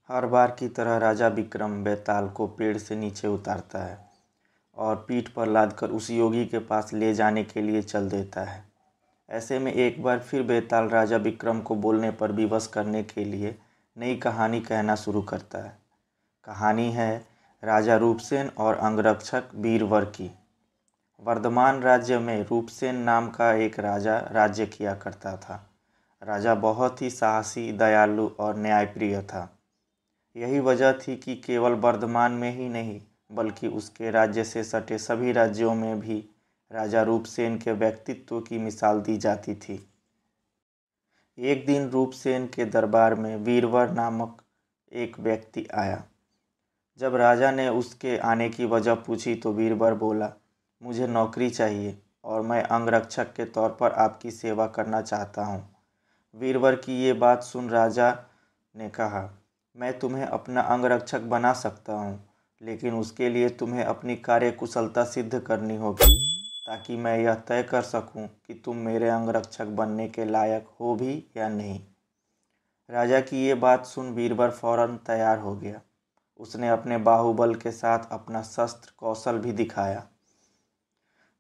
हर बार की तरह राजा विक्रम बेताल को पेड़ से नीचे उतारता है और पीठ पर लादकर उस योगी के पास ले जाने के लिए चल देता है। ऐसे में एक बार फिर बेताल राजा विक्रम को बोलने पर विवश करने के लिए नई कहानी कहना शुरू करता है। कहानी है राजा रूपसेन और अंगरक्षक बीरबल की। वर्धमान राज्य में रूपसेन नाम का एक राजा राज्य किया करता था। राजा बहुत ही साहसी, दयालु और न्यायप्रिय था। यही वजह थी कि केवल वर्धमान में ही नहीं बल्कि उसके राज्य से सटे सभी राज्यों में भी राजा रूपसेन के व्यक्तित्व की मिसाल दी जाती थी। एक दिन रूपसेन के दरबार में बीरबल नामक एक व्यक्ति आया। जब राजा ने उसके आने की वजह पूछी तो बीरबल बोला, मुझे नौकरी चाहिए और मैं अंगरक्षक के तौर पर आपकी सेवा करना चाहता हूँ। बीरबल की ये बात सुन राजा ने कहा, मैं तुम्हें अपना अंगरक्षक बना सकता हूँ, लेकिन उसके लिए तुम्हें अपनी कार्यकुशलता सिद्ध करनी होगी ताकि मैं यह तय कर सकूँ कि तुम मेरे अंगरक्षक बनने के लायक हो भी या नहीं। राजा की ये बात सुन बीरबल फौरन तैयार हो गया। उसने अपने बाहुबल के साथ अपना शस्त्र कौशल भी दिखाया।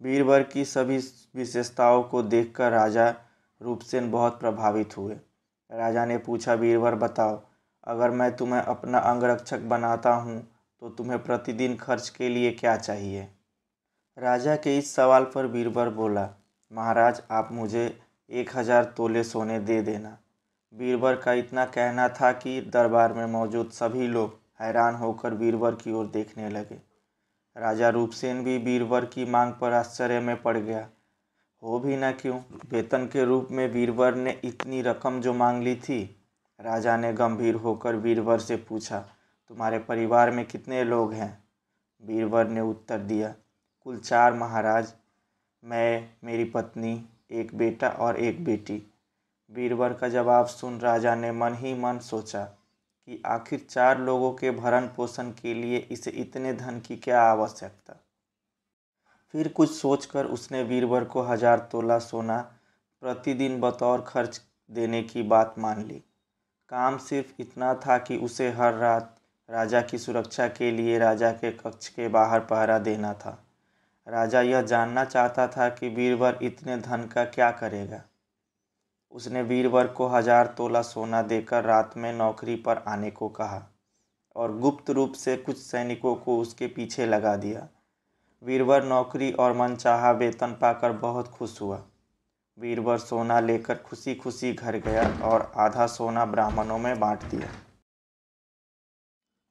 बीरबल की सभी विशेषताओं को देखकर राजा रूपसेन बहुत प्रभावित हुए। राजा ने पूछा, बीरबल बताओ, अगर मैं तुम्हें अपना अंगरक्षक बनाता हूँ तो तुम्हें प्रतिदिन खर्च के लिए क्या चाहिए? राजा के इस सवाल पर बीरबल बोला, महाराज आप मुझे 1000 तोले सोने दे देना। बीरबल का इतना कहना था कि दरबार में मौजूद सभी लोग हैरान होकर बीरबल की ओर देखने लगे। राजा रूपसेन भी बीरबल की मांग पर आश्चर्य में पड़ गया। हो भी न क्यों, वेतन के रूप में बीरबल ने इतनी रकम जो मांग ली थी। राजा ने गंभीर होकर बीरबल से पूछा, तुम्हारे परिवार में कितने लोग हैं? बीरबल ने उत्तर दिया, कुल 4 महाराज, मैं, मेरी पत्नी, एक बेटा और एक बेटी। बीरबल का जवाब सुन राजा ने मन ही मन सोचा कि आखिर 4 लोगों के भरण पोषण के लिए इसे इतने धन की क्या आवश्यकता। फिर कुछ सोचकर उसने बीरबल को 1000 तोला सोना प्रतिदिन बतौर खर्च देने की बात मान ली। काम सिर्फ इतना था कि उसे हर रात राजा की सुरक्षा के लिए राजा के कक्ष के बाहर पहरा देना था। राजा यह जानना चाहता था कि बीरबल इतने धन का क्या करेगा। उसने बीरबल को 1000 तोला सोना देकर रात में नौकरी पर आने को कहा और गुप्त रूप से कुछ सैनिकों को उसके पीछे लगा दिया। बीरबल नौकरी और मनचाहा वेतन पाकर बहुत खुश हुआ। बीरबल सोना लेकर खुशी खुशी घर गया और आधा सोना ब्राह्मणों में बांट दिया।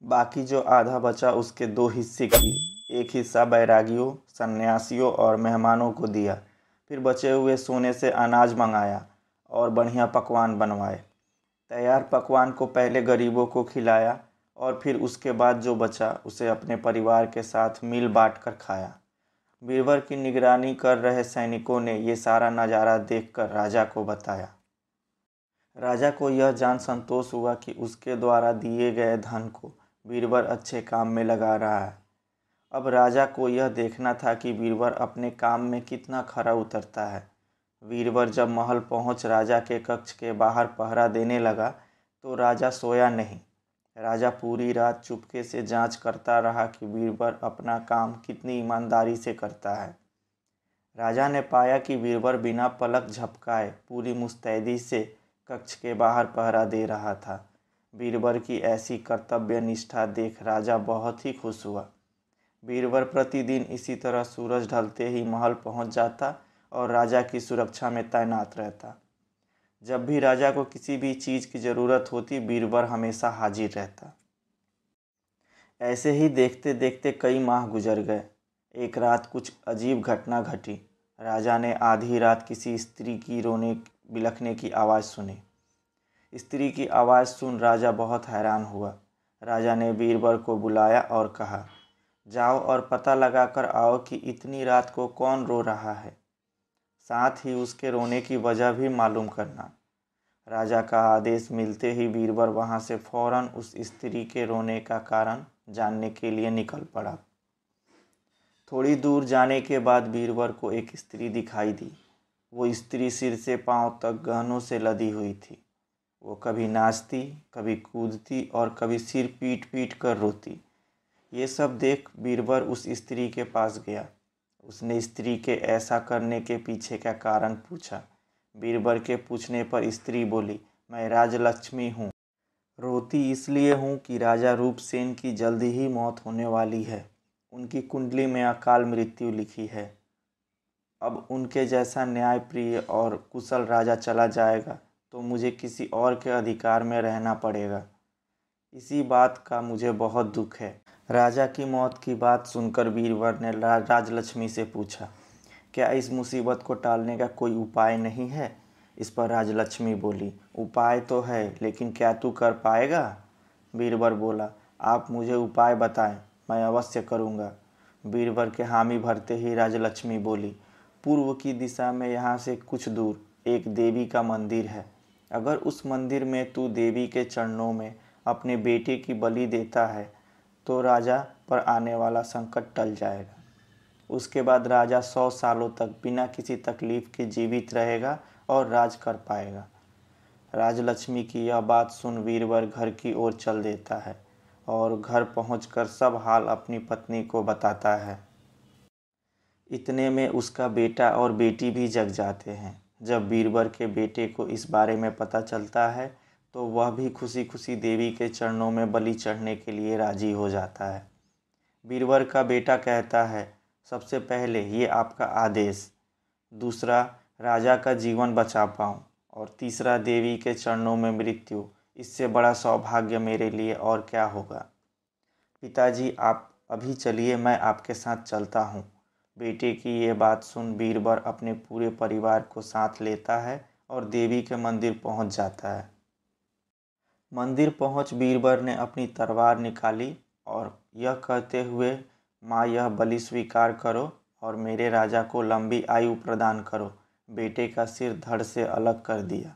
बाकी जो आधा बचा उसके 2 हिस्से किए। एक हिस्सा बैरागियों, सन्यासियों और मेहमानों को दिया। फिर बचे हुए सोने से अनाज मंगाया और बढ़िया पकवान बनवाए। तैयार पकवान को पहले गरीबों को खिलाया और फिर उसके बाद जो बचा उसे अपने परिवार के साथ मिल बांट कर खाया। बीरबल की निगरानी कर रहे सैनिकों ने ये सारा नज़ारा देखकर राजा को बताया। राजा को यह जान संतोष हुआ कि उसके द्वारा दिए गए धन को बीरबल अच्छे काम में लगा रहा है। अब राजा को यह देखना था कि बीरबल अपने काम में कितना खरा उतरता है। बीरबल जब महल पहुंच राजा के कक्ष के बाहर पहरा देने लगा तो राजा सोया नहीं। राजा पूरी रात चुपके से जांच करता रहा कि बीरबल अपना काम कितनी ईमानदारी से करता है। राजा ने पाया कि बीरबल बिना पलक झपकाए पूरी मुस्तैदी से कक्ष के बाहर पहरा दे रहा था। बीरबल की ऐसी कर्तव्य निष्ठा देख राजा बहुत ही खुश हुआ। बीरबल प्रतिदिन इसी तरह सूरज ढलते ही महल पहुंच जाता और राजा की सुरक्षा में तैनात रहता। जब भी राजा को किसी भी चीज़ की ज़रूरत होती बीरबल हमेशा हाजिर रहता। ऐसे ही देखते देखते कई माह गुजर गए। एक रात कुछ अजीब घटना घटी। राजा ने आधी रात किसी स्त्री की रोने बिलखने की आवाज़ सुनी। स्त्री की आवाज़ सुन राजा बहुत हैरान हुआ। राजा ने बीरबल को बुलाया और कहा, जाओ और पता लगा कर आओ कि इतनी रात को कौन रो रहा है, साथ ही उसके रोने की वजह भी मालूम करना। राजा का आदेश मिलते ही बीरबल वहाँ से फौरन उस स्त्री के रोने का कारण जानने के लिए निकल पड़ा। थोड़ी दूर जाने के बाद बीरबल को एक स्त्री दिखाई दी। वो स्त्री सिर से पांव तक गहनों से लदी हुई थी। वो कभी नाचती, कभी कूदती और कभी सिर पीट पीट कर रोती। ये सब देख बीरबल उस स्त्री के पास गया। उसने स्त्री के ऐसा करने के पीछे का कारण पूछा। बीरबल के पूछने पर स्त्री बोली, मैं राजलक्ष्मी हूँ। रोती इसलिए हूँ कि राजा रूपसेन की जल्दी ही मौत होने वाली है। उनकी कुंडली में अकाल मृत्यु लिखी है। अब उनके जैसा न्यायप्रिय और कुशल राजा चला जाएगा तो मुझे किसी और के अधिकार में रहना पड़ेगा। इसी बात का मुझे बहुत दुख है। राजा की मौत की बात सुनकर बीरबल ने राजलक्ष्मी से पूछा, क्या इस मुसीबत को टालने का कोई उपाय नहीं है? इस पर राजलक्ष्मी बोली, उपाय तो है, लेकिन क्या तू कर पाएगा? बीरबल बोला, आप मुझे उपाय बताएं, मैं अवश्य करूँगा। बीरबल के हामी भरते ही राजलक्ष्मी बोली, पूर्व की दिशा में यहाँ से कुछ दूर एक देवी का मंदिर है। अगर उस मंदिर में तू देवी के चरणों में अपने बेटे की बलि देता है तो राजा पर आने वाला संकट टल जाएगा। उसके बाद राजा 100 सालों तक बिना किसी तकलीफ के जीवित रहेगा और राज कर पाएगा। राजलक्ष्मी की यह बात सुन बीरबल घर की ओर चल देता है और घर पहुंचकर सब हाल अपनी पत्नी को बताता है। इतने में उसका बेटा और बेटी भी जग जाते हैं। जब बीरबल के बेटे को इस बारे में पता चलता है तो वह भी खुशी खुशी देवी के चरणों में बलि चढ़ने के लिए राजी हो जाता है। बीरबल का बेटा कहता है, सबसे पहले ये आपका आदेश, दूसरा राजा का जीवन बचा पाऊँ, और तीसरा देवी के चरणों में मृत्यु। इससे बड़ा सौभाग्य मेरे लिए और क्या होगा। पिताजी, आप अभी चलिए, मैं आपके साथ चलता हूँ। बेटे की ये बात सुन बीरबल अपने पूरे परिवार को साथ लेता है और देवी के मंदिर पहुँच जाता है। मंदिर पहुँच बीरबल ने अपनी तलवार निकाली और यह कहते हुए, माँ, यह बलि स्वीकार करो और मेरे राजा को लंबी आयु प्रदान करो, बेटे का सिर धड़ से अलग कर दिया।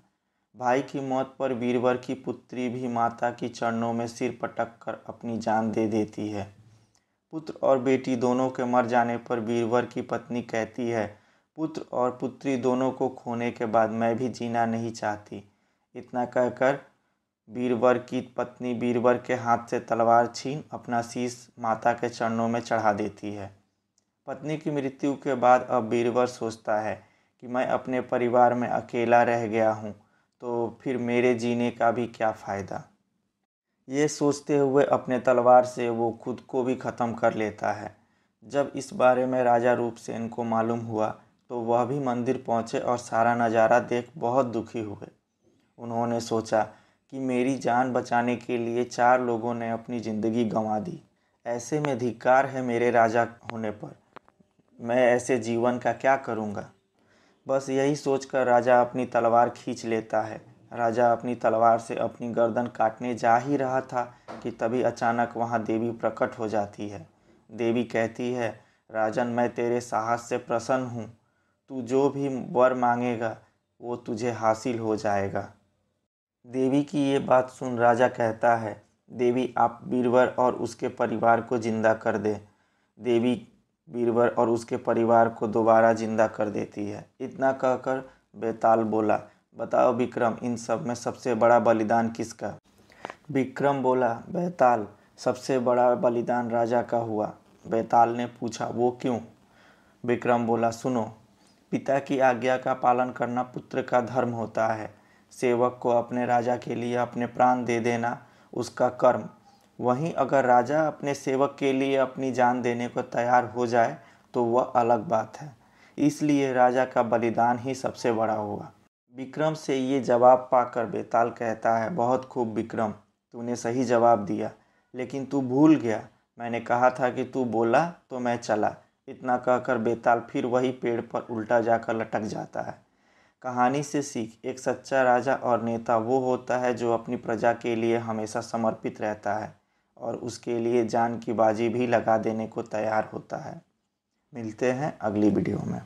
भाई की मौत पर बीरबल की पुत्री भी माता की चरणों में सिर पटक कर अपनी जान दे देती है। पुत्र और बेटी दोनों के मर जाने पर बीरबल की पत्नी कहती है, पुत्र और पुत्री दोनों को खोने के बाद मैं भी जीना नहीं चाहती। इतना कहकर बीरबल की पत्नी बीरबल के हाथ से तलवार छीन अपना शीश माता के चरणों में चढ़ा देती है। पत्नी की मृत्यु के बाद अब बीरबल सोचता है कि मैं अपने परिवार में अकेला रह गया हूँ, तो फिर मेरे जीने का भी क्या फ़ायदा। ये सोचते हुए अपने तलवार से वो खुद को भी ख़त्म कर लेता है। जब इस बारे में राजा रूपसेन को मालूम हुआ तो वह भी मंदिर पहुँचे और सारा नज़ारा देख बहुत दुखी हुए। उन्होंने सोचा कि मेरी जान बचाने के लिए 4 लोगों ने अपनी ज़िंदगी गंवा दी। ऐसे में धिक्कार है मेरे राजा होने पर। मैं ऐसे जीवन का क्या करूँगा। बस यही सोचकर राजा अपनी तलवार खींच लेता है। राजा अपनी तलवार से अपनी गर्दन काटने जा ही रहा था कि तभी अचानक वहाँ देवी प्रकट हो जाती है। देवी कहती है, राजन, मैं तेरे साहस से प्रसन्न हूँ। तू जो भी वर मांगेगा वो तुझे हासिल हो जाएगा। देवी की ये बात सुन राजा कहता है, देवी, आप बीरबल और उसके परिवार को जिंदा कर दे। देवी बीरबल और उसके परिवार को दोबारा जिंदा कर देती है। इतना कहकर बेताल बोला, बताओ विक्रम, इन सब में सबसे बड़ा बलिदान किसका? विक्रम बोला, बेताल, सबसे बड़ा बलिदान राजा का हुआ। बेताल ने पूछा, वो क्यों? विक्रम बोला, सुनो, पिता की आज्ञा का पालन करना पुत्र का धर्म होता है। सेवक को अपने राजा के लिए अपने प्राण दे देना उसका कर्म। वहीं अगर राजा अपने सेवक के लिए अपनी जान देने को तैयार हो जाए तो वह अलग बात है। इसलिए राजा का बलिदान ही सबसे बड़ा होगा। विक्रम से ये जवाब पाकर बेताल कहता है, बहुत खूब विक्रम, तूने सही जवाब दिया, लेकिन तू भूल गया, मैंने कहा था कि तू बोला तो मैं चला। इतना कहकर बेताल फिर वही पेड़ पर उल्टा जाकर लटक जाता है। कहानी से सीख, एक सच्चा राजा और नेता वो होता है जो अपनी प्रजा के लिए हमेशा समर्पित रहता है और उसके लिए जान की बाजी भी लगा देने को तैयार होता है। मिलते हैं अगली वीडियो में।